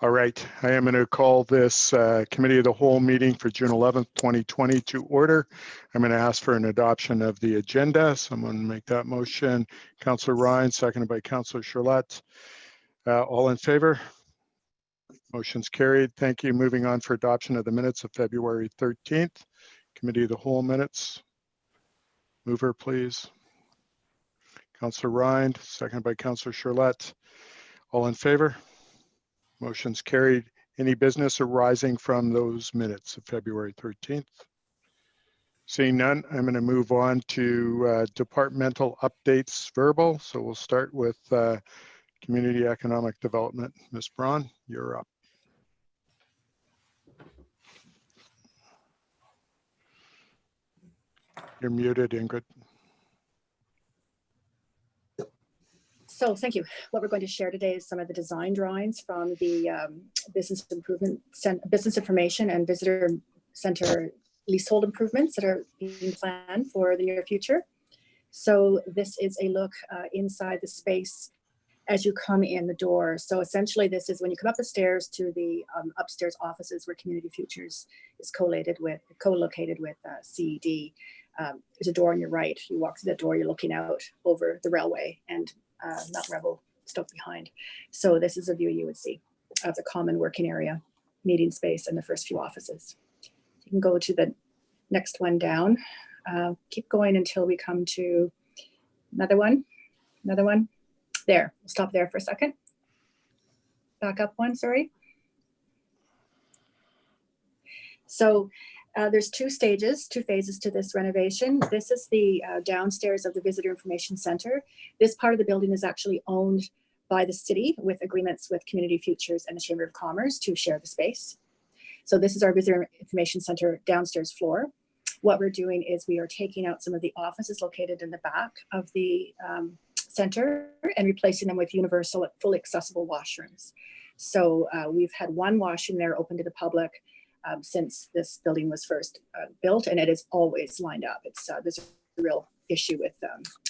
All right, I am going to call this Committee of the Whole meeting for June 11th, 2020 to order. I'm going to ask for an adoption of the agenda. Someone make that motion. Councillor Ryan, seconded by Councillor Charlotte. All in favor? Motion's carried. Thank you. Moving on for adoption of the minutes of February 13th. Committee of the Whole minutes. Mover, please. Councillor Ryan, seconded by Councillor Charlotte. All in favor? Motion's carried. Any business arising from those minutes of February 13th? Seeing none, I'm going to move on to departmental updates verbal. So we'll start with Community Economic Development. Ms. Braun, you're up. You're muted, Ingrid. So thank you. What we're going to share today is some of the design drawings from the business information and visitor center leasehold improvements that are being planned for the near future. So this is a look inside the space as you come in the door. So essentially this is when you come up the stairs to the upstairs offices where Community Futures is co-located with CED. There's a door on your right. You walk through that door, you're looking out over the railway and not Revelstoke behind. So this is a view you would see of the common working area, meeting space, and the first few offices. You can go to the next one down. Keep going until we come to another one. There, we'll stop there for a second. Back up one, sorry. So there's two phases to this renovation. This is the downstairs of the Visitor Information Center. This part of the building is actually owned by the city with agreements with Community Futures and the Chamber of Commerce to share the space. So this is our Visitor Information Center downstairs floor. What we're doing is we are taking out some of the offices located in the back of the center and replacing them with universal, fully accessible washrooms. So we've had one washroom there open to the public since this building was first built, and it is always lined up. There's a real issue with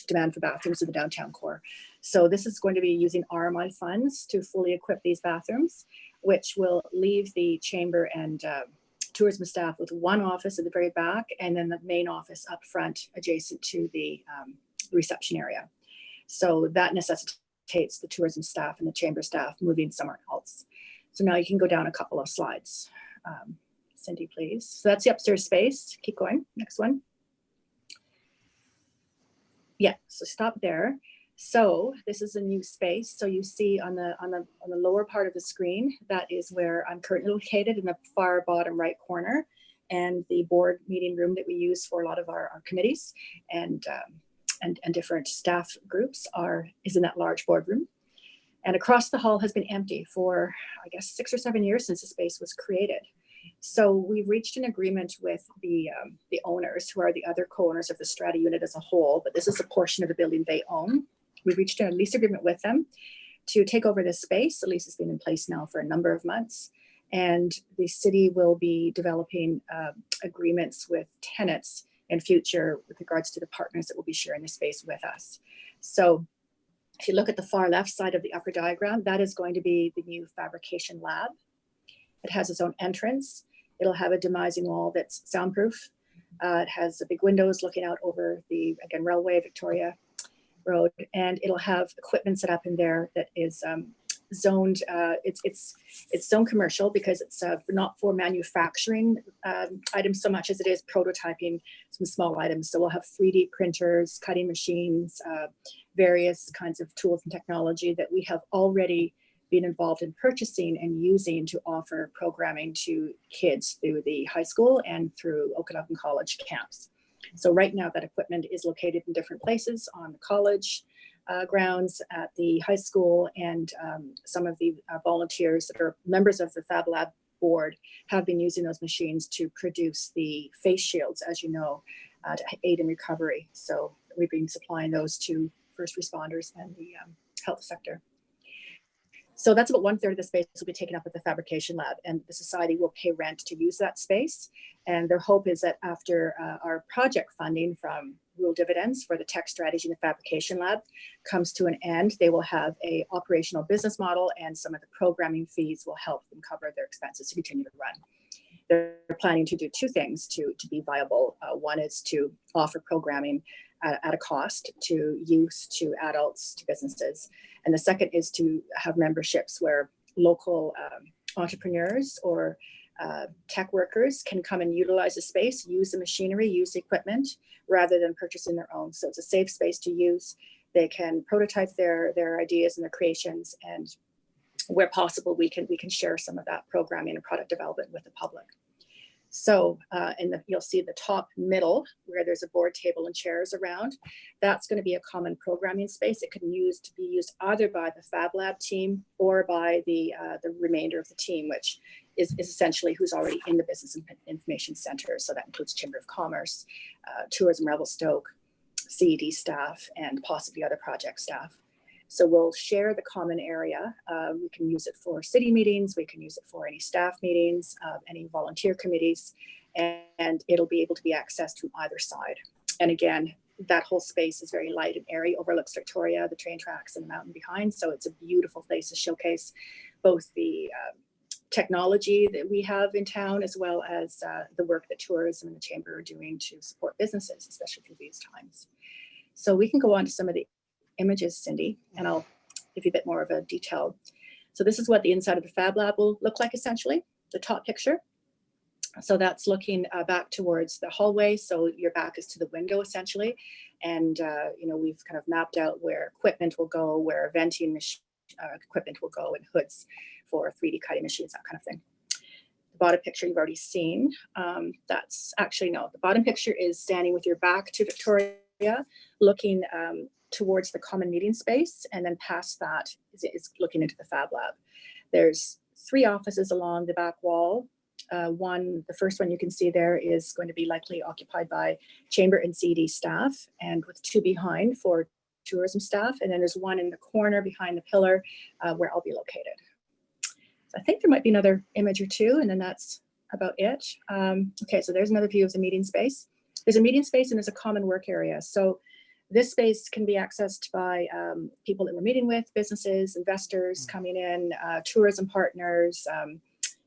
demand for bathrooms in the downtown core. So this is going to be using RMI funds to fully equip these bathrooms, which will leave the chamber and tourism staff with one office at the very back, and then the main office up front adjacent to the reception area. So that necessitates the tourism staff and the chamber staff moving somewhere else. So now you can go down a couple of slides. Cindy, please. So that's the upstairs space. Keep going. Next one. Yeah, so stop there. So this is a new space. So you see on the lower part of the screen, that is where I'm currently located in the far bottom right corner, and the board meeting room that we use for a lot of our committees and different staff groups is in that large boardroom. And across the hall has been empty for, I guess, 6 or 7 years since the space was created. So we've reached an agreement with the owners, who are the other co-owners of the Strata unit as a whole, but this is a portion of the building they own. We've reached a lease agreement with them to take over this space. The lease has been in place now for a number of months, and the city will be developing agreements with tenants in future with regards to the partners that will be sharing the space with us. So if you look at the far left side of the upper diagram, that is going to be the new fabrication lab. It has its own entrance. It'll have a demising wall that's soundproof. It has big windows looking out over the, again, railway, Victoria Road, and it'll have equipment set up in there that is zoned. It's zoned commercial because it's not for manufacturing items so much as it is prototyping some small items. So we'll have 3D printers, cutting machines, various kinds of tools and technology that we have already been involved in purchasing and using to offer programming to kids through the high school and through Okanagan College camps. So right now that equipment is located in different places on the college grounds, at the high school, and some of the volunteers that are members of the Fab Lab board have been using those machines to produce the face shields, as you know, to aid in recovery. So we've been supplying those to first responders and the health sector. So that's about 1/3 of the space will be taken up with the fabrication lab, and the society will pay rent to use that space. And their hope is that after our project funding from real dividends for the tech strategy and the fabrication lab comes to an end, they will have a operational business model, and some of the programming fees will help them cover their expenses to continue to run. They're planning to do two things to be viable. One is to offer programming at a cost to youth, to adults, to businesses. And the second is to have memberships where local entrepreneurs or tech workers can come and utilize the space, use the machinery, use the equipment, rather than purchasing their own. So it's a safe space to use. They can prototype their ideas and their creations, and where possible, we can share some of that programming and product development with the public. So you'll see the top middle where there's a board table and chairs around. That's going to be a common programming space. It can be used either by the Fab Lab team or by the remainder of the team, which is essentially who's already in the Business Information Center. So that includes Chamber of Commerce, Tourism Revelstoke, CED staff, and possibly other project staff. So we'll share the common area. We can use it for city meetings. We can use it for any staff meetings, any volunteer committees, and it'll be able to be accessed from either side. And again, that whole space is very light and airy, overlooks Victoria, the train tracks, and the mountain behind. So it's a beautiful place to showcase both the technology that we have in town, as well as the work that tourism and the chamber are doing to support businesses, especially through these times. So we can go on to some of the images, Cindy, and I'll give you a bit more of a detail. So this is what the inside of the Fab Lab will look like, essentially, the top picture. So that's looking back towards the hallway. So your back is to the window, essentially. And, we've kind of mapped out where equipment will go, where venting equipment will go, and hoods for 3D cutting machines, that kind of thing. The bottom picture you've already seen. The bottom picture is standing with your back to Victoria, looking towards the common meeting space, and then past that is looking into the Fab Lab. There's 3 offices along the back wall. The first one you can see there is going to be likely occupied by chamber and CED staff, and with 2 behind for tourism staff. And then there's one in the corner behind the pillar where I'll be located. So I think there might be another image or 2, and then that's about it. Okay, so there's another view of the meeting space. There's a meeting space and there's a common work area. So this space can be accessed by people that we're meeting with, businesses, investors coming in, tourism partners,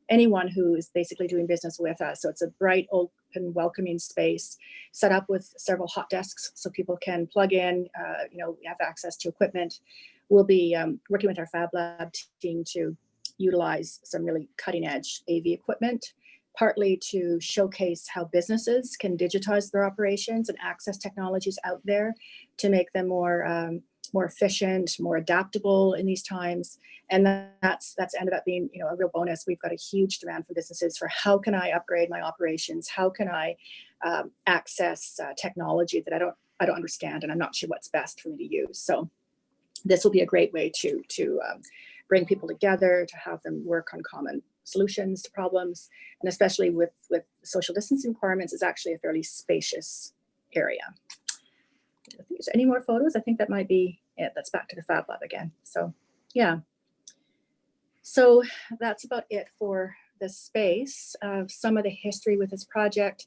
anyone who is basically doing business with us. So it's a bright, open, welcoming space set up with several hot desks so people can plug in, have access to equipment. We'll be working with our Fab Lab team to utilize some really cutting edge AV equipment, partly to showcase how businesses can digitize their operations and access technologies out there to make them more efficient, more adaptable in these times. And that's ended up being, a real bonus. We've got a huge demand from businesses for how can I upgrade my operations? How can I access technology that I don't understand, and I'm not sure what's best for me to use. So this will be a great way to bring people together, to have them work on common solutions to problems, and especially with social distancing requirements, is actually a fairly spacious area. I think there's any more photos. I think that might be it. That's back to the Fab Lab again. So yeah. So that's about it for the space. Some of the history with this project.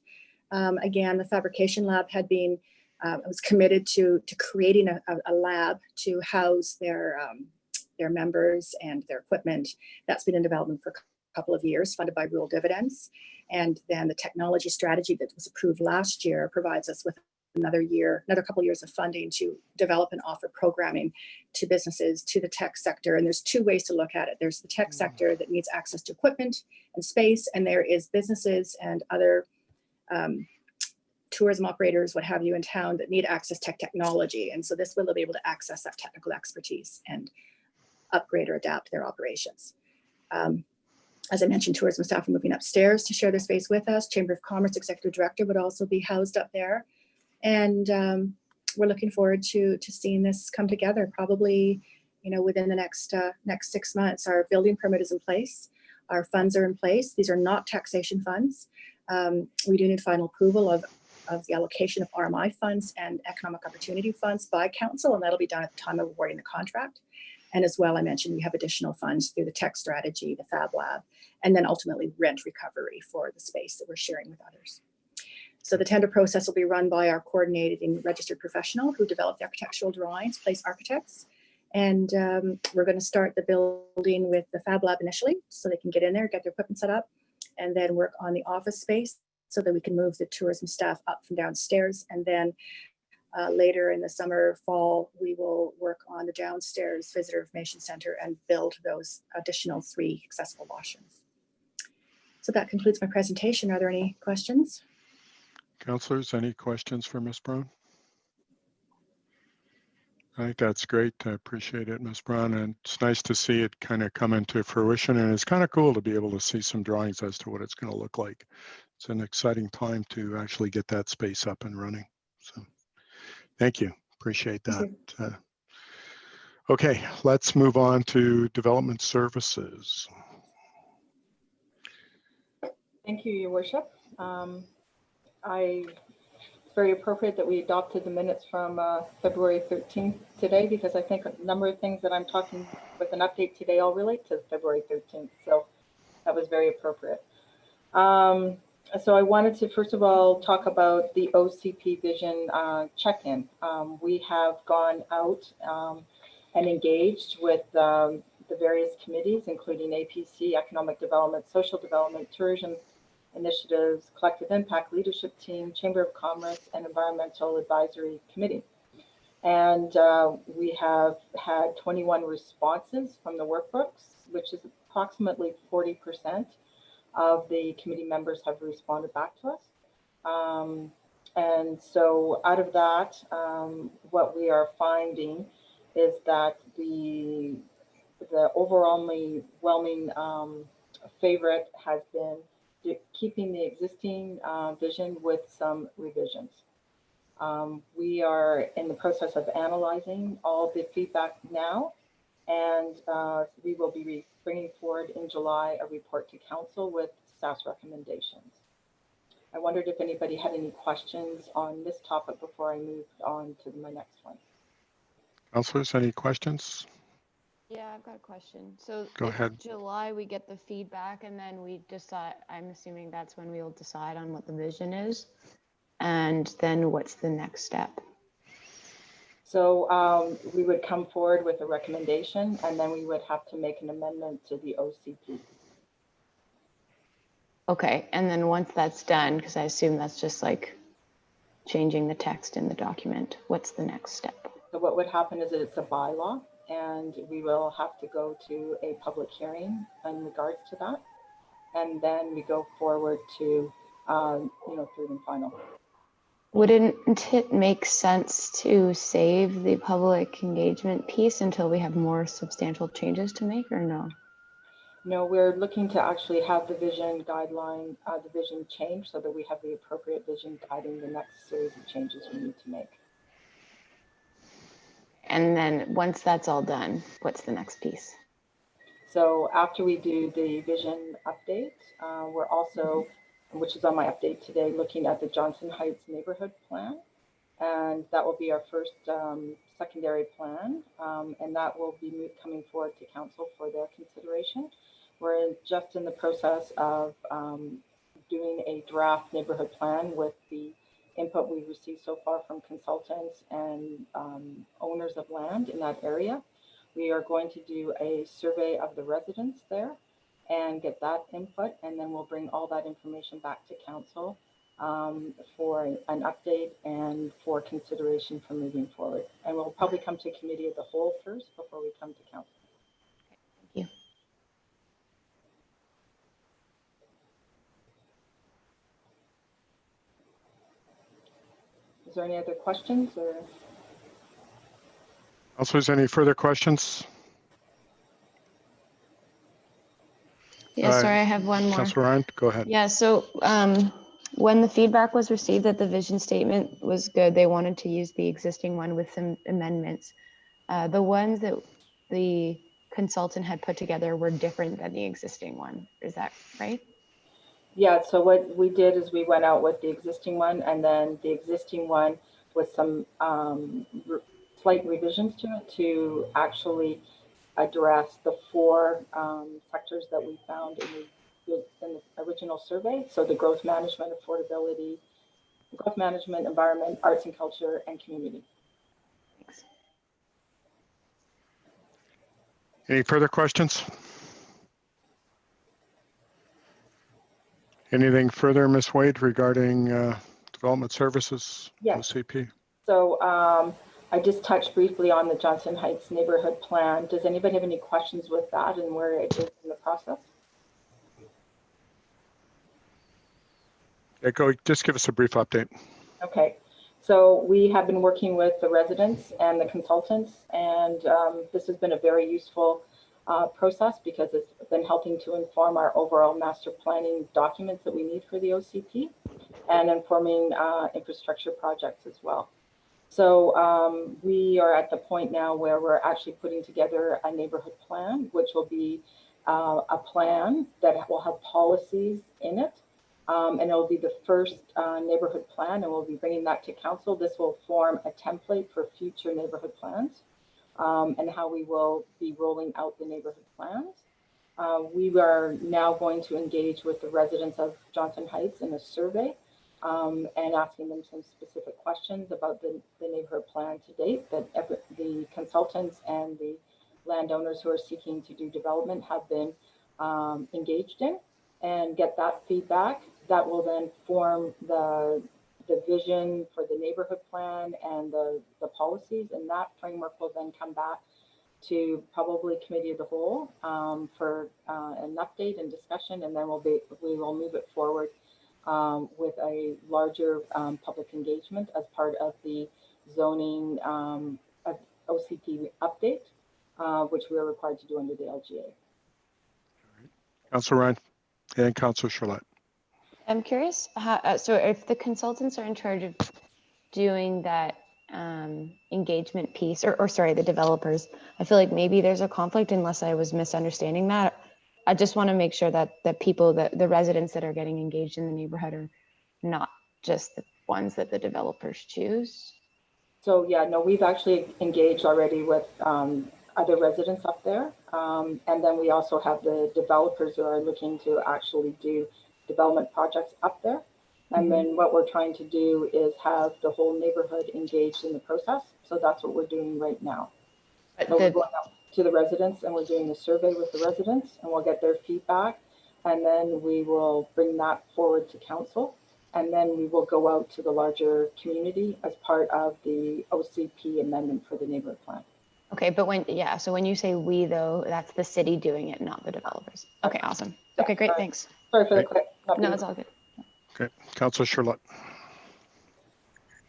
Again, the fabrication lab had been was committed to creating a lab to house their members and their equipment. That's been in development for couple of years, funded by rural dividends. And then the technology strategy that was approved last year provides us with another couple of years of funding to develop and offer programming to businesses, to the tech sector. And there's 2 ways to look at it. There's the tech sector that needs access to equipment and space, and there is businesses and other tourism operators, what have you, in town that need access to technology. And so this will be able to access that technical expertise and upgrade or adapt their operations. As I mentioned, tourism staff are moving upstairs to share their space with us. Chamber of Commerce Executive Director would also be housed up there. And we're looking forward to seeing this come together, probably, within the next 6 months. Our building permit is in place. Our funds are in place. These are not taxation funds. We do need final approval of the allocation of RMI funds and economic opportunity funds by council, and that'll be done at the time of awarding the contract. And as well, I mentioned we have additional funds through the tech strategy, the Fab Lab, and then ultimately rent recovery for the space that we're sharing with others. So the tender process will be run by our coordinated and registered professional who developed the architectural drawings, Place Architects. And we're going to start the building with the Fab Lab initially, so they can get in there, get their equipment set up, and then work on the office space so that we can move the tourism staff up from downstairs. And then later in the summer, fall, we will work on the downstairs visitor information center and build those additional 3 accessible washrooms. So that concludes my presentation. Are there any questions? Councillors, any questions for Ms. Brown? I think that's great. I appreciate it, Ms. Brown. And it's nice to see it kind of come into fruition. And it's kind of cool to be able to see some drawings as to what it's going to look like. It's an exciting time to actually get that space up and running. So thank you. Appreciate that. Okay, let's move on to development services. Thank you, Your Worship. It's very appropriate that we adopted the minutes from February 13th today, because I think a number of things that I'm talking with an update today all relate to February 13th. So that was very appropriate. So I wanted to first of all talk about the OCP Vision check-in. We have gone out and engaged with the various committees, including APC, Economic Development, Social Development, Tourism Initiatives, Collective Impact Leadership Team, Chamber of Commerce, and Environmental Advisory Committee. And we have had 21 responses from the workbooks, which is approximately 40% of the committee members have responded back to us. And so out of that, what we are finding is that the overwhelming favorite has been keeping the existing vision with some revisions. We are in the process of analyzing all the feedback now, and we will be bringing forward in July a report to council with staff's recommendations. I wondered if anybody had any questions on this topic before I move on to my next one. Councillors, any questions? Yeah, I've got a question. So Go ahead. July, we get the feedback and then we decide, I'm assuming that's when we'll decide on what the vision is. And then what's the next step? So we would come forward with a recommendation, and then we would have to make an amendment to the OCP. Okay, and then once that's done, because I assume that's just like changing the text in the document, what's the next step? So what would happen is that it's a bylaw, and we will have to go to a public hearing in regards to that. And then we go forward to, third and final. Wouldn't it make sense to save the public engagement piece until we have more substantial changes to make, or no? No, we're looking to actually have the vision guideline, the vision change so that we have the appropriate vision guiding the next series of changes we need to make. And then once that's all done, what's the next piece? So after we do the vision update, we're also, which is on my update today, looking at the Johnson Heights neighborhood plan. And that will be our first secondary plan. And that will be coming forward to council for their consideration. We're just in the process of doing a draft neighborhood plan with the input we've received so far from consultants and owners of land in that area. We are going to do a survey of the residents there and get that input, and then we'll bring all that information back to council for an update and for consideration for moving forward. And we'll probably come to committee of the whole first before we come to council. Thank you. Is there any other questions or? Councillors, any further questions? Yeah, sorry, I have one more. Councillor Ryan, go ahead. Yeah, so when the feedback was received that the vision statement was good, they wanted to use the existing one with some amendments. The ones that the consultant had put together were different than the existing one. Is that right? Yeah, so what we did is we went out with the existing one, and then the existing one with some slight revisions to it to actually address the 4 sectors that we found in the original survey. So the growth management, affordability, growth management, environment, arts and culture, and community. Thanks. Any further questions? Anything further, Ms. Wade, regarding development services, Yes. OCP? So I just touched briefly on the Johnson Heights neighborhood plan. Does anybody have any questions with that and where it is in the process? Yeah, just give us a brief update. Okay, so we have been working with the residents and the consultants, and this has been a very useful process because it's been helping to inform our overall master planning documents that we need for the OCP and informing infrastructure projects as well. So we are at the point now where we're actually putting together a neighborhood plan, which will be a plan that will have policies in it. And it will be the first neighborhood plan, and we'll be bringing that to council. This will form a template for future neighborhood plans and how we will be rolling out the neighborhood plans. We are now going to engage with the residents of Johnson Heights in a survey and asking them some specific questions about the neighborhood plan to date that the consultants and the landowners who are seeking to do development have been engaged in, and get that feedback. That will then form the vision for the neighborhood plan and the policies, and that framework will then come back to probably committee of the whole for an update and discussion, and then we will move it forward with a larger public engagement as part of the zoning OCP update, which we are required to do under the LGA. Councilor Ryan and Councilor Charlotte. I'm curious, how, so if the consultants are in charge of doing that engagement piece, or sorry, the developers, I feel like maybe there's a conflict unless I was misunderstanding that. I just want to make sure that the residents that are getting engaged in the neighborhood are not just the ones that the developers choose. So yeah, no, we've actually engaged already with other residents up there. And then we also have the developers who are looking to actually do development projects up there. And then what we're trying to do is have the whole neighborhood engaged in the process. So that's what we're doing right now. So we're going out to the residents and we're doing a survey with the residents, and we'll get their feedback. And then we will bring that forward to council. And then we will go out to the larger community as part of the OCP amendment for the neighborhood plan. Okay, but so when you say we though, that's the city doing it, not the developers. Okay, awesome. Okay, great, thanks. Sorry for the quick. No, it's all good. Okay, Councilor Charlotte.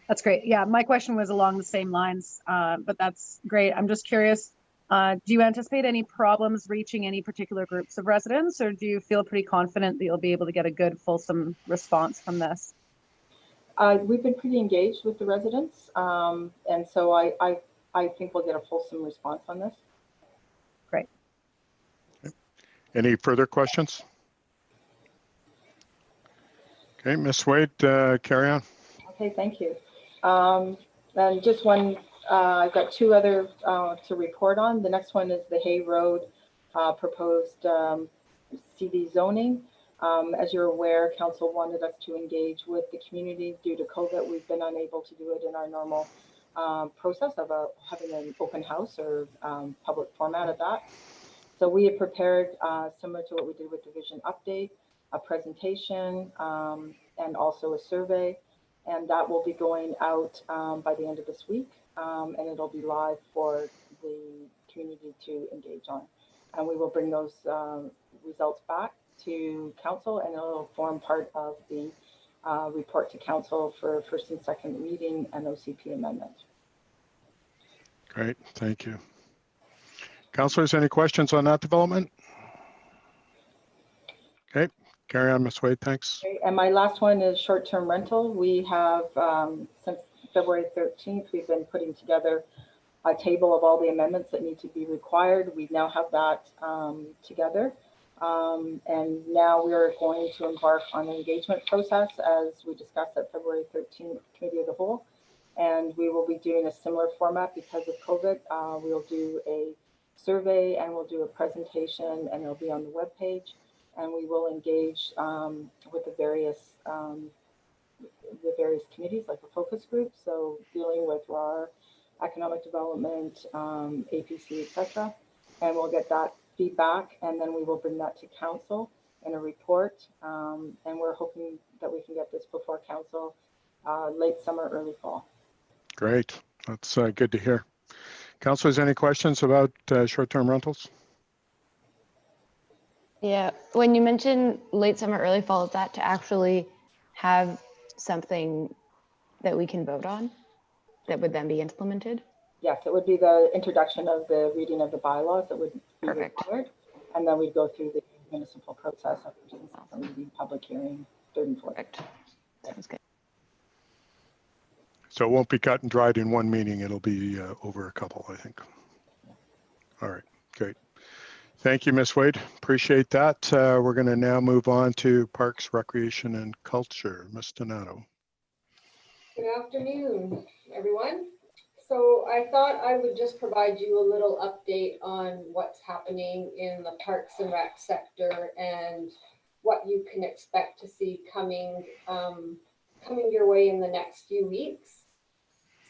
That's great. Yeah, my question was along the same lines, but that's great. I'm just curious, do you anticipate any problems reaching any particular groups of residents, or do you feel pretty confident that you'll be able to get a good, fulsome response from this? We've been pretty engaged with the residents, and so I think we'll get a fulsome response on this. Great. Okay. Any further questions? Okay, Ms. Wade, carry on. Okay, thank you. And just one, I've got two other to report on. The next one is the Hay Road proposed CD zoning. As you're aware, council wanted us to engage with the community. Due to COVID, we've been unable to do it in our normal process of having an open house or public format of that. So we have prepared, similar to what we did with the vision update, a presentation and also a survey, and that will be going out by the end of this week, and it'll be live for the community to engage on. And we will bring those results back to council, and it'll form part of the report to council for first and second reading and OCP amendment. Great, thank you. Councilors, any questions on that development? Okay, carry on, Ms. Wade, thanks. Okay, and my last one is short-term rental. We have, since February 13th, we've been putting together a table of all the amendments that need to be required. We now have that together. And now we are going to embark on an engagement process as we discussed at February 13th Committee of the Whole. And we will be doing a similar format because of COVID. We'll do a survey and we'll do a presentation, and it'll be on the webpage. And we will engage with the various the various committees, like a focus group. So dealing with RAR, economic development, APC, etc. And we'll get that feedback, and then we will bring that to council in a report. And we're hoping that we can get this before council late summer, early fall. Great. That's good to hear. Councilors, any questions about short-term rentals? Yeah, when you mentioned late summer, early fall, is that to actually have something that we can vote on that would then be implemented? Yes, it would be the introduction of the reading of the bylaws that would be Perfect. required. And then we'd go through the municipal process of reading, public hearing, third and fourth. Perfect. Sounds good. So it won't be cut and dried in one meeting. It'll be over a couple, I think. All right, great. Thank you, Ms. Wade. Appreciate that. We're going to now move on to Parks, Recreation, and Culture. Ms. Donato. Good afternoon, everyone. So I thought I would just provide you a little update on what's happening in the Parks and Rec sector and what you can expect to see coming your way in the next few weeks.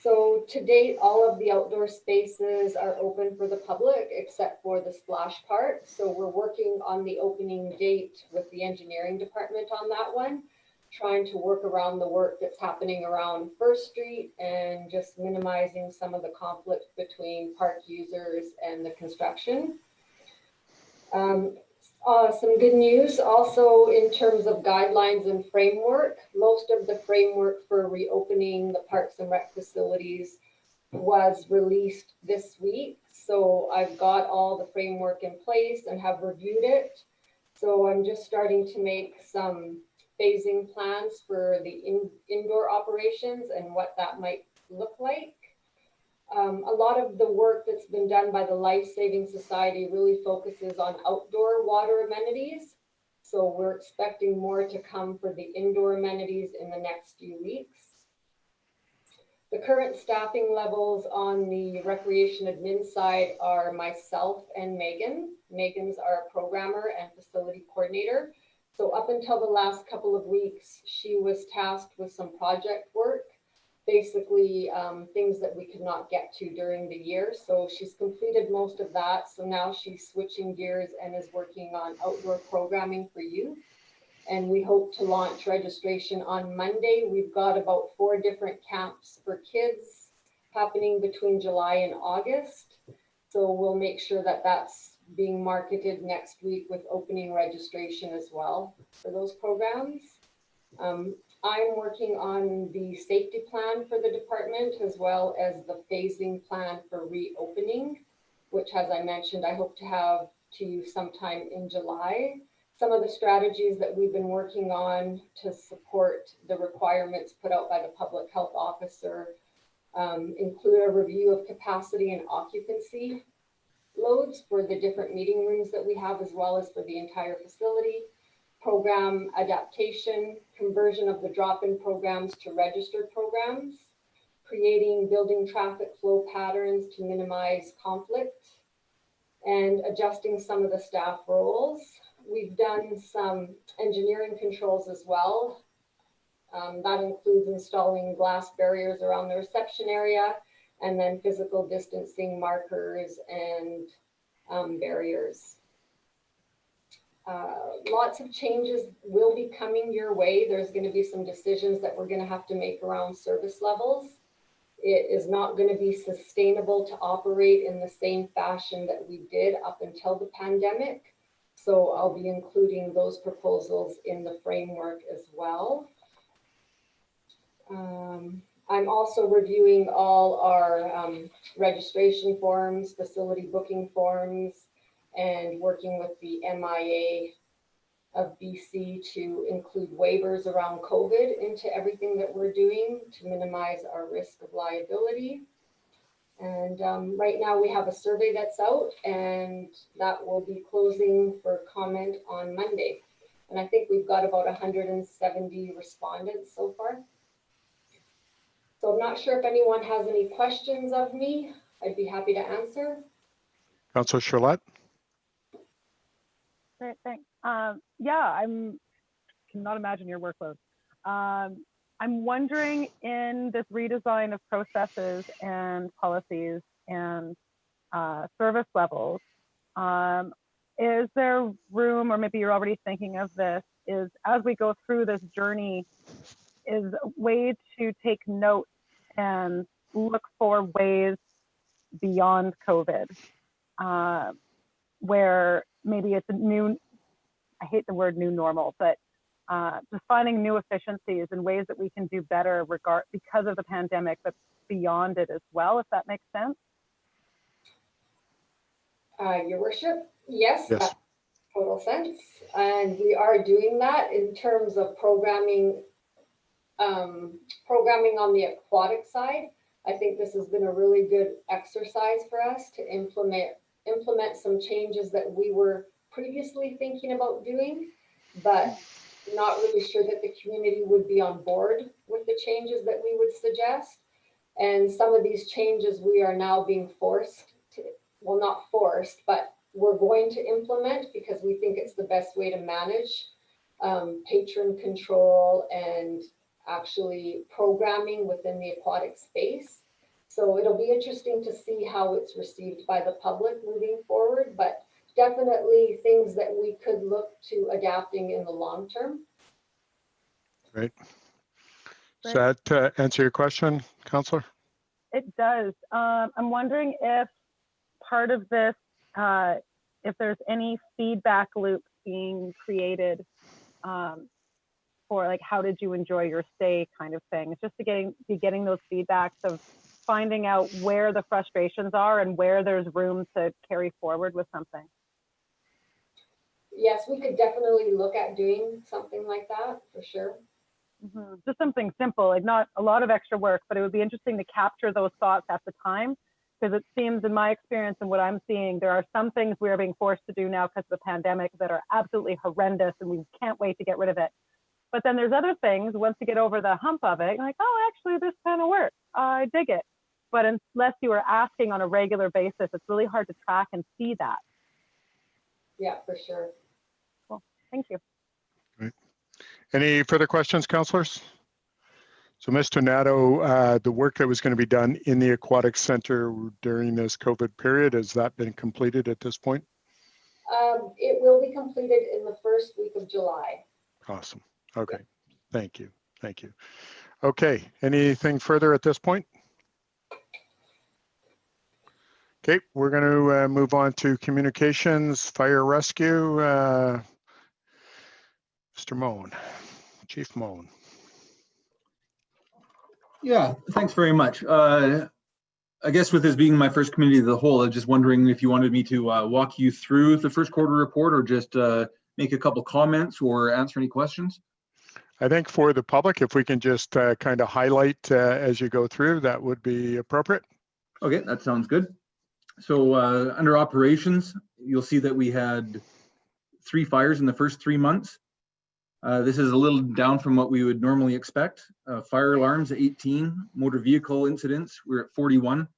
So to date, all of the outdoor spaces are open for the public except for the splash park. So we're working on the opening date with the engineering department on that one, trying to work around the work that's happening around First Street and just minimizing some of the conflict between park users and the construction. Some good news also in terms of guidelines and framework. Most of the framework for reopening the Parks and Rec facilities was released this week. So I've got all the framework in place and have reviewed it. So I'm just starting to make some phasing plans for the indoor operations and what that might look like. A lot of the work that's been done by the Life Saving Society really focuses on outdoor water amenities. So we're expecting more to come for the indoor amenities in the next few weeks. The current staffing levels on the recreation admin side are myself and Megan. Megan's our programmer and facility coordinator. So up until the last couple of weeks, she was tasked with some project work, basically things that we could not get to during the year. So she's completed most of that. So now she's switching gears and is working on outdoor programming for youth. And we hope to launch registration on Monday. We've got about 4 different camps for kids happening between July and August. So we'll make sure that that's being marketed next week with opening registration as well for those programs. I'm working on the safety plan for the department as well as the phasing plan for reopening, which, as I mentioned, I hope to have to you sometime in July. Some of the strategies that we've been working on to support the requirements put out by the public health officer include a review of capacity and occupancy loads for the different meeting rooms that we have, as well as for the entire facility, program adaptation, conversion of the drop-in programs to registered programs, creating building traffic flow patterns to minimize conflict, and adjusting some of the staff roles. We've done some engineering controls as well. That includes installing glass barriers around the reception area, and then physical distancing markers and barriers. Lots of changes will be coming your way. There's going to be some decisions that we're going to have to make around service levels. It is not going to be sustainable to operate in the same fashion that we did up until the pandemic. So I'll be including those proposals in the framework as well. I'm also reviewing all our registration forms, facility booking forms, and working with the MIA of BC to include waivers around COVID into everything that we're doing to minimize our risk of liability. And right now we have a survey that's out, and that will be closing for comment on Monday. And I think we've got about 170 respondents so far. So I'm not sure if anyone has any questions of me. I'd be happy to answer. Councilor Charlotte? Great, thanks. Yeah, I cannot imagine your workload. I'm wondering, in this redesign of processes and policies and service levels, is there room, or maybe you're already thinking of this, is as we go through this journey, is a way to take note and look for ways beyond COVID, where maybe it's a new, I hate the word new normal, but just finding new efficiencies and ways that we can do better because of the pandemic, but beyond it as well, if that makes sense. Your worship, yes, Yes. that makes total sense. And we are doing that in terms of programming on the aquatic side. I think this has been a really good exercise for us to implement some changes that we were previously thinking about doing, but not really sure that the community would be on board with the changes that we would suggest. And some of these changes we are now being forced to, well, not forced, but we're going to implement because we think it's the best way to manage patron control and actually programming within the aquatic space. So it'll be interesting to see how it's received by the public moving forward, but definitely things that we could look to adapting in the long term. Great. Does that answer your question, Councillor? It does. I'm wondering if part of this, if there's any feedback loops being created for like, how did you enjoy your stay kind of thing. It's just to be getting those feedbacks of finding out where the frustrations are and where there's room to carry forward with something. Yes, we could definitely look at doing something like that for sure. Mm-hmm. Just something simple, like not a lot of extra work, but it would be interesting to capture those thoughts at the time, because it seems in my experience and what I'm seeing, there are some things we are being forced to do now because of the pandemic that are absolutely horrendous and we can't wait to get rid of it. But then there's other things, once you get over the hump of it, you're like, oh, actually this kind of works, I dig it. But unless you are asking on a regular basis, it's really hard to track and see that. Yeah, for sure. Cool, thank you. Great. Any further questions, councillors? So, Mr. Nadeau, the work that was going to be done in the Aquatic Center during this COVID period, has that been completed at this point? It will be completed in the first week of July. Awesome. Okay. Thank you. Thank you. Okay. Anything further at this point? Okay. We're going to move on to communications, fire rescue. Mr. Moen, Chief Moen. Yeah, thanks very much. I guess with this being my first committee of the whole, I'm just wondering if you wanted me to walk you through the first quarter report or just make a couple comments or answer any questions. I think for the public, if we can just kind of highlight as you go through, that would be appropriate. Okay, that sounds good. So under operations, you'll see that we had 3 fires in the first 3 months. This is a little down from what we would normally expect. Fire alarms, 18. Motor vehicle incidents, we're at 41.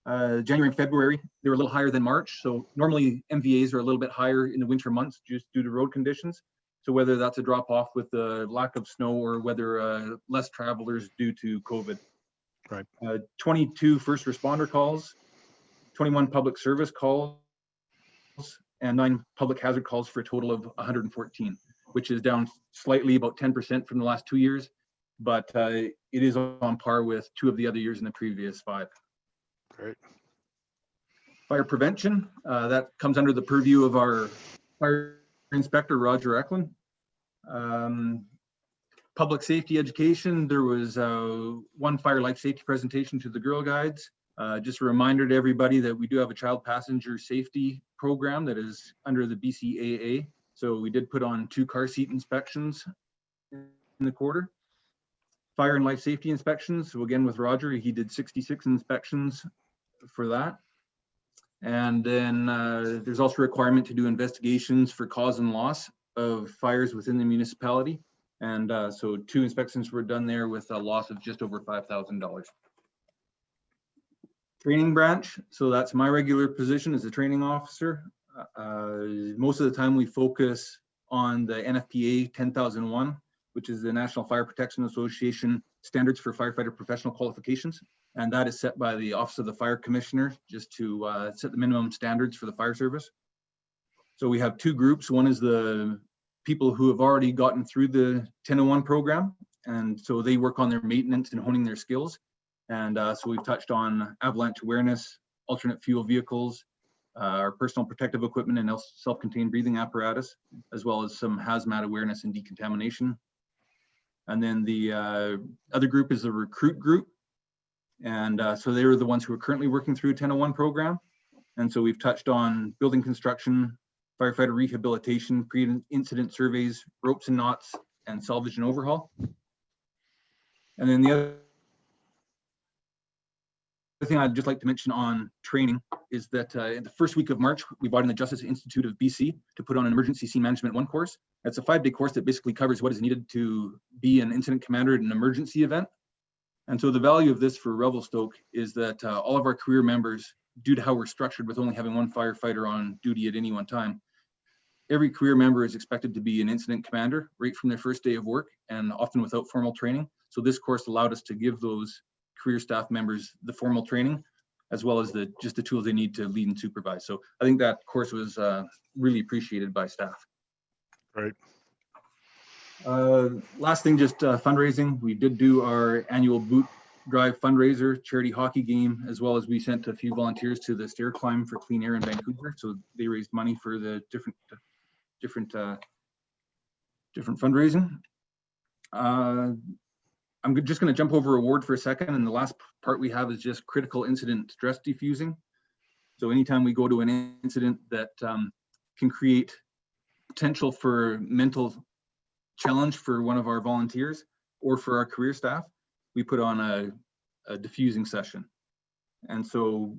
January and February, they were a little higher than March. So normally MVAs are a little bit higher in the winter months just due to road conditions. So whether that's a drop off with the lack of snow or whether less travelers due to COVID. Right. 22 first responder calls, 21 public service calls, and 9 public hazard calls for a total of 114, which is down slightly, about 10% from the last 2 years, but it is on par with 2 of the other years in the previous 5. Great. Fire prevention, that comes under the purview of our fire inspector, Roger Eklund. Public safety education, there was 1 fire life safety presentation to the Girl Guides. Just a reminder to everybody that we do have a child passenger safety program that is under the BCAA. So we did put on 2 car seat inspections in the quarter. Fire and life safety inspections. So again, with Roger, he did 66 inspections for that. And then there's also a requirement to do investigations for cause and loss of fires within the municipality. And so 2 inspections were done there with a loss of just over $5,000. Training branch, so that's my regular position as a training officer. Most of the time we focus on the NFPA 10,001 which is the National Fire Protection Association Standards for Firefighter Professional Qualifications. And that is set by the Office of the Fire Commissioner, just to set the minimum standards for the fire service. So we have two groups. One is the people who have already gotten through the 1001 program. And so they work on their maintenance and honing their skills. And so we've touched on avalanche awareness, alternate fuel vehicles, our personal protective equipment and self-contained breathing apparatus, as well as some hazmat awareness and decontamination. And then the other group is the recruit group. And so they were the ones who are currently working through a 1001 program. And so we've touched on building construction, firefighter rehabilitation, pre-incident surveys, ropes and knots, and salvage and overhaul. And then the other thing I'd just like to mention on training is that in the first week of March, we brought in the Justice Institute of BC to put on an Emergency Scene Management 1 course. It's a 5-day course that basically covers what is needed to be an incident commander at an emergency event. And so the value of this for Revelstoke is that all of our career members, due to how we're structured with only having one firefighter on duty at any one time, every career member is expected to be an incident commander right from their first day of work, and often without formal training. So this course allowed us to give those career staff members the formal training, as well as just the tools they need to lead and supervise. So I think that course was really appreciated by staff. Right. Last thing, just fundraising. We did do our annual boot drive fundraiser, charity hockey game, as well as we sent a few volunteers to the stair climb for clean air in Vancouver. So they raised money for the different fundraising. I'm just going to jump over award for a second, and the last part we have is just critical incident stress diffusing. So anytime we go to an incident that can create potential for mental challenge for one of our volunteers or for our career staff, we put on a diffusing session. And so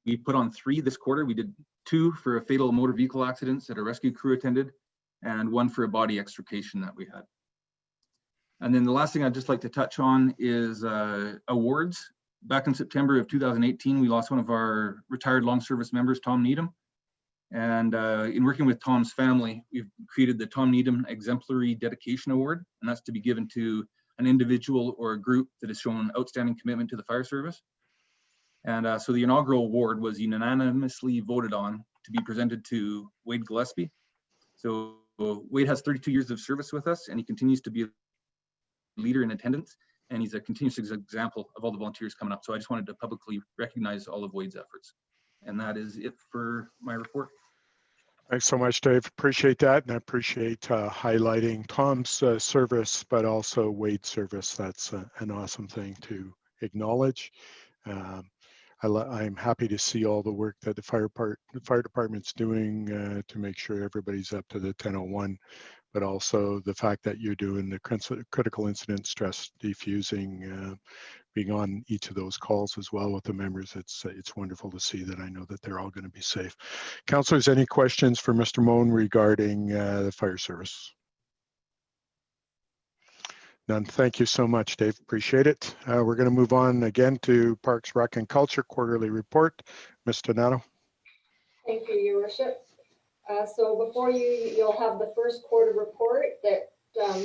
we put on 3 this quarter. We did 2 for a fatal motor vehicle accidents that a rescue crew attended, and 1 for a body extrication that we had. And then the last thing I'd just like to touch on is awards. Back in September of 2018, we lost one of our retired long service members, Tom Needham. And in working with Tom's family, we've created the Tom Needham Exemplary Dedication Award, and that's to be given to an individual or a group that has shown outstanding commitment to the fire service. And so the inaugural award was unanimously voted on to be presented to Wade Gillespie. So Wade has 32 years of service with us, and he continues to be a leader in attendance, and he's a continuous example of all the volunteers coming up. So I just wanted to publicly recognize all of Wade's efforts. And that is it for my report. Thanks so much, Dave. Appreciate that. And I appreciate highlighting Tom's service, but also Wade's service. That's an awesome thing to acknowledge. I'm happy to see all the work that the fire department's doing to make sure everybody's up to the 1001, but also the fact that you're doing the critical incident stress defusing, being on each of those calls as well with the members. It's wonderful to see that. I know that they're all going to be safe. Councillors, any questions for Mr. Moan regarding the fire service? None. Thank you so much, Dave. Appreciate it. We're going to move on again to Parks, Rec and Culture Quarterly Report. Ms. Donato. Thank you, Your Worship. So before you'll have the first quarter report that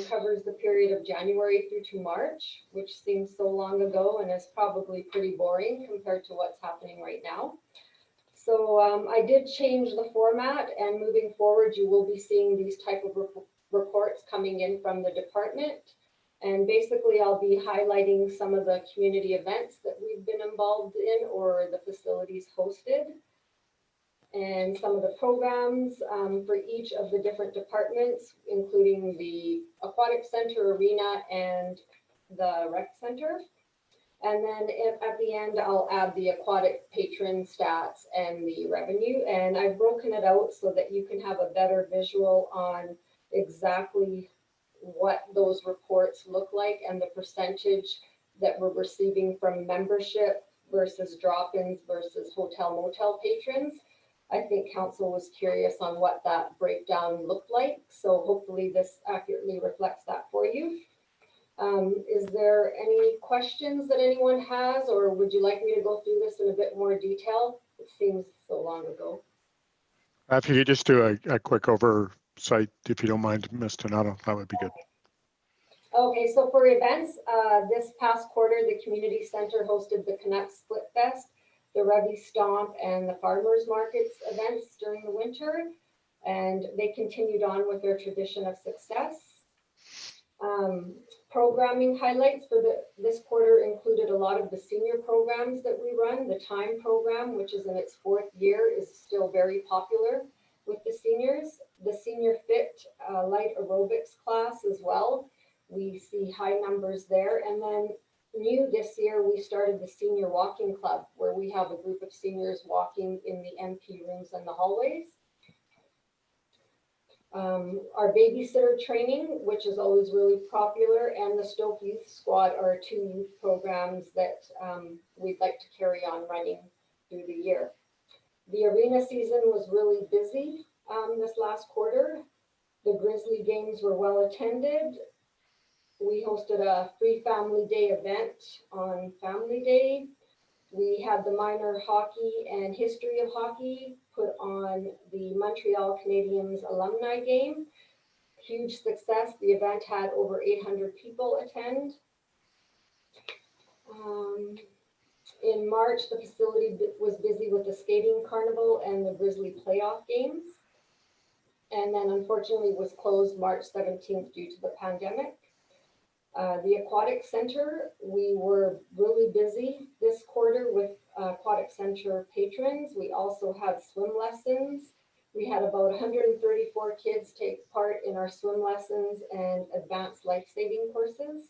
covers the period of January through to March, which seems so long ago and is probably pretty boring compared to what's happening right now. So I did change the format, and moving forward, you will be seeing these type of reports coming in from the department. And basically, I'll be highlighting some of the community events that we've been involved in or the facilities hosted, and some of the programs for each of the different departments, including the Aquatic Center, Arena, and the Rec Center. And then at the end, I'll add the aquatic patron stats and the revenue. And I've broken it out so that you can have a better visual on exactly what those reports look like and the percentage that we're receiving from membership versus drop-ins versus hotel motel patrons. I think council was curious on what that breakdown looked like. So hopefully this accurately reflects that for you. Is there any questions that anyone has, or would you like me to go through this in a bit more detail? It seems so long ago. If you could just do a quick oversight, if you don't mind, Ms. Donato, that would be good. Okay, so for events, this past quarter, the community center hosted the Canucks Split Fest, the Revelstoke and the Farmers Markets events during the winter, and they continued on with their tradition of success. Programming highlights for this quarter included a lot of the senior programs that we run. The Time program, which is in its 4th year, is still very popular with the seniors. The Senior Fit light aerobics class as well. We see high numbers there. And then new this year, we started the Senior Walking Club, where we have a group of seniors walking in the MP rooms and the hallways. Our babysitter training, which is always really popular, and the Stoke Youth Squad are 2 youth programs that we'd like to carry on running through the year. The arena season was really busy this last quarter. The Grizzly games were well attended. We hosted a free family day event on Family Day. We had the minor hockey and history of hockey put on the Montreal Canadiens alumni game. Huge success. The event had over 800 people attend. In March, the facility was busy with the skating carnival and the Grizzly playoff games. And then unfortunately was closed March 17th due to the pandemic. The aquatic center, we were really busy this quarter with aquatic center patrons. We also had swim lessons. We had about 134 kids take part in our swim lessons and advanced life-saving courses.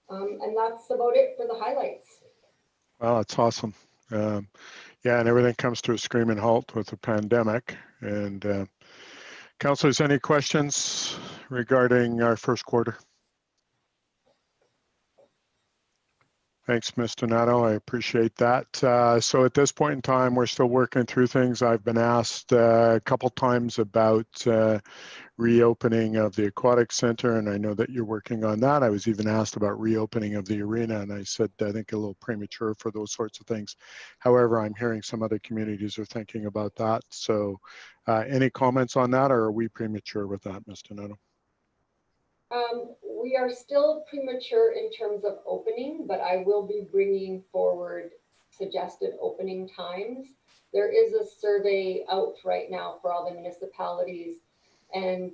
And that's about it for the highlights. Wow, that's awesome. Yeah, and everything comes to a screaming halt with the pandemic. And councilors, any questions regarding our first quarter? Thanks, Mr. Nato. I appreciate that. So at this point in time, we're still working through things. I've been asked a couple times about reopening of the aquatic center, and I know that you're working on that. I was even asked about reopening of the arena, and I said, I think a little premature for those sorts of things. However, I'm hearing some other communities are thinking about that. So any comments on that, or are we premature with that, Mr. Nato? We are still premature in terms of opening, but I will be bringing forward suggested opening times. There is a survey out right now for all the municipalities, and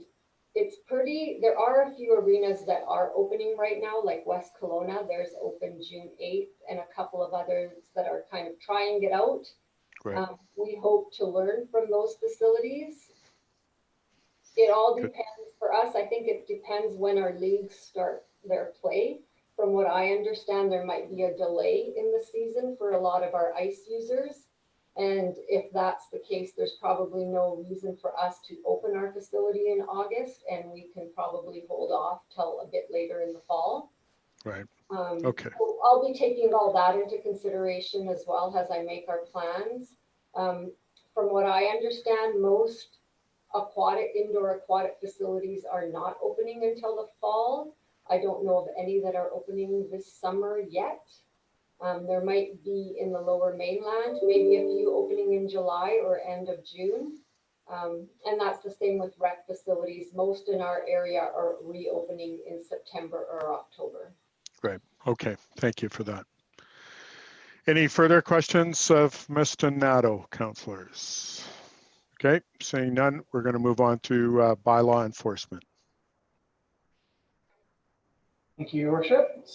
it's pretty, there are a few arenas that are opening right now, like West Kelowna, there's open June 8th, and a couple of others that are kind of trying it out. Right. We hope to learn from those facilities. It all depends. For us, I think it depends when our leagues start their play. From what I understand, there might be a delay in the season for a lot of our ice users. And if that's the case, there's probably no reason for us to open our facility in August, and we can probably hold off till a bit later in the fall. Right. Okay. So I'll be taking all that into consideration as well as I make our plans. From what I understand, most indoor aquatic facilities are not opening until the fall. I don't know of any that are opening this summer yet. There might be in the Lower Mainland, maybe a few opening in July or end of June. And that's the same with rec facilities. Most in our area are reopening in September or October. Great. Okay. Thank you for that. Any further questions of Mr. Nato, councillors? Okay, seeing none, we're going to move on to bylaw enforcement. Thank you, Your Worship.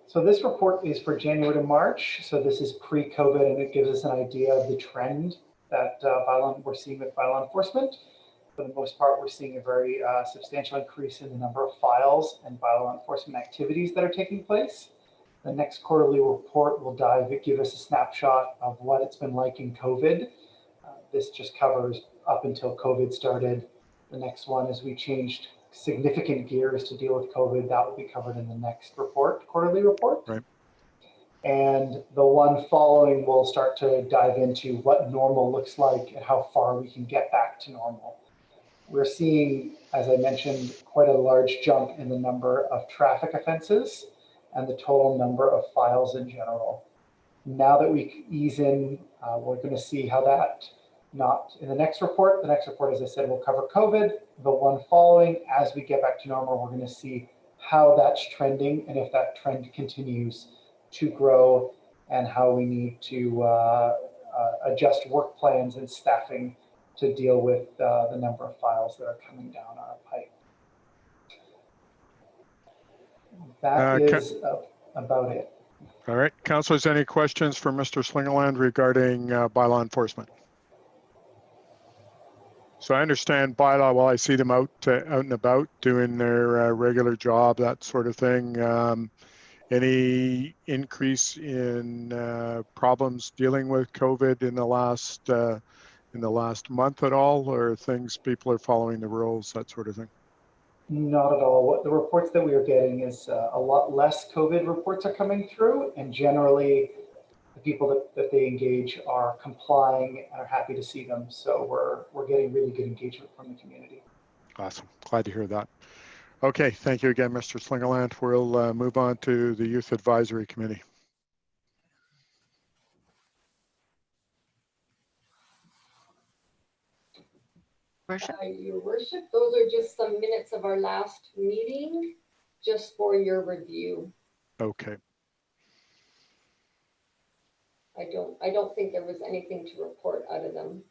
So this report is for January to March. So this is pre-COVID, and it gives us an idea of the trend that we're seeing with bylaw enforcement. For the most part, we're seeing a very substantial increase in the number of files and bylaw enforcement activities that are taking place. The next quarterly report will give us a snapshot of what it's been like in COVID. This just covers up until COVID started. The next one is we changed significant gears to deal with COVID. That will be covered in the next report, quarterly report. Right. And the one following will start to dive into what normal looks like and how far we can get back to normal. We're seeing, as I mentioned, quite a large jump in the number of traffic offenses and the total number of files in general. Now that we ease in, we're going to see how that not in the next report. The next report, as I said, will cover COVID. The one following, as we get back to normal, we're going to see how that's trending and if that trend continues to grow and how we need to adjust work plans and staffing to deal with the number of files that are coming down our pipe. That is about it. All right, councilors, any questions for Mr. Slingerland regarding bylaw enforcement? So I understand bylaw, well, I see them out and about doing their regular job, that sort of thing. Any increase in problems dealing with COVID in the last month at all, or things people are following the rules, that sort of thing? Not at all. What the reports that we are getting is a lot less COVID reports are coming through, and generally the people that they engage are complying and are happy to see them. So we're getting really good engagement from the community. Awesome. Glad to hear that. Okay, thank you again, Mr. Slingerland. We'll move on to the Youth Advisory Committee. Worship. Your Worship, those are just some minutes of our last meeting, just for your review. Okay. I don't think there was anything to report out of them.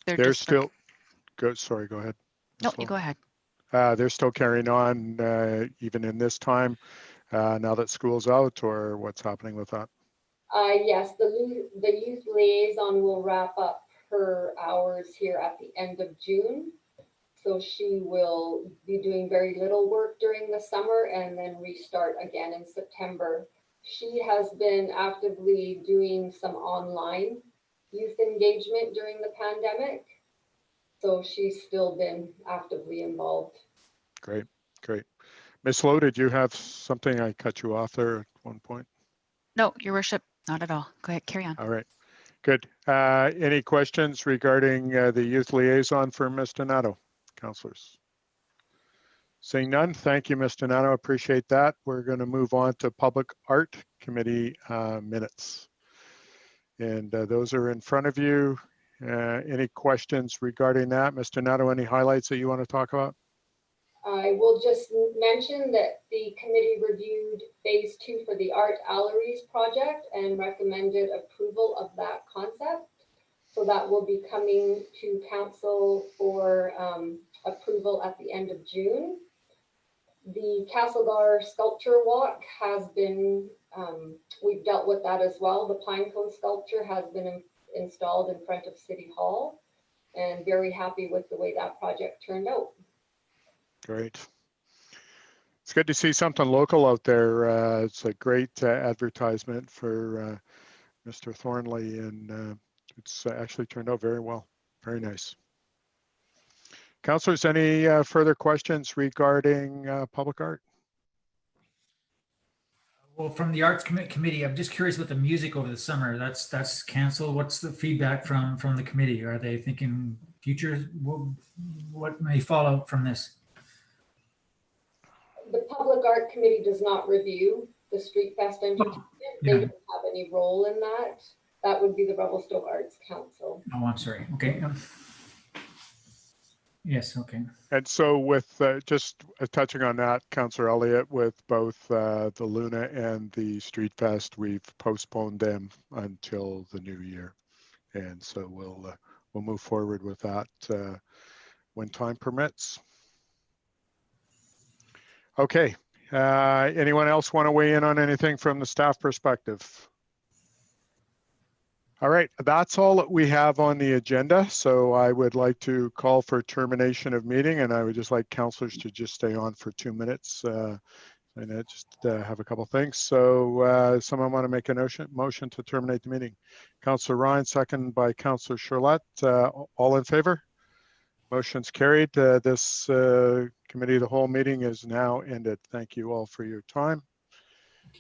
They're still good. Sorry, go ahead. No, you go ahead. They're still carrying on even in this time now that school's out, or what's happening with that? Yes, the youth liaison will wrap up her hours here at the end of June. So she will be doing very little work during the summer and then restart again in September. She has been actively doing some online youth engagement during the pandemic. So she's still been actively involved. Great, great. Ms. Lowe, did you have something? I cut you off there at one point. No, Your Worship, not at all. Go ahead, carry on. All right, good. Any questions regarding the youth liaison for Ms. Donato, councillors? Seeing none, thank you, Ms. Donato, appreciate that. We're going to move on to Public Art Committee minutes. And those are in front of you. Any questions regarding that? Ms. Donato, any highlights that you want to talk about? I will just mention that the committee reviewed phase 2 for the Art Alleries project and recommended approval of that concept. So that will be coming to council for approval at the end of June. The Castlegar sculpture walk has been, we've dealt with that as well. The Pinecone sculpture has been installed in front of City Hall, and very happy with the way that project turned out. Great. It's good to see something local out there. It's a great advertisement for Mr. Thornley, and it's actually turned out very well. Very nice. Councillors, any further questions regarding public art? Well, from the Arts Committee, I'm just curious about the music over the summer. That's canceled. What's the feedback from the committee? Are they thinking future? What may follow from this? The Public Art Committee does not review the Street Fest entertainment. Yeah. They don't have any role in that. That would be the Revelstoke Arts Council. Oh, I'm sorry. Okay. Yes, okay. And so with just touching on that, Councillor Elliott, with both the Luna and the Street Fest, we've postponed them until the new year. And so we'll move forward with that when time permits. Okay, anyone else want to weigh in on anything from the staff perspective? All right, that's all that we have on the agenda. So I would like to call for termination of meeting, and I would just like councillors to just stay on for 2 minutes and just have a couple things. So someone want to make a motion to terminate the meeting? Councillor Ryan, second by Councillor Charlotte. All in favor? Motion's carried. This committee of the whole meeting is now ended. Thank you all for your time.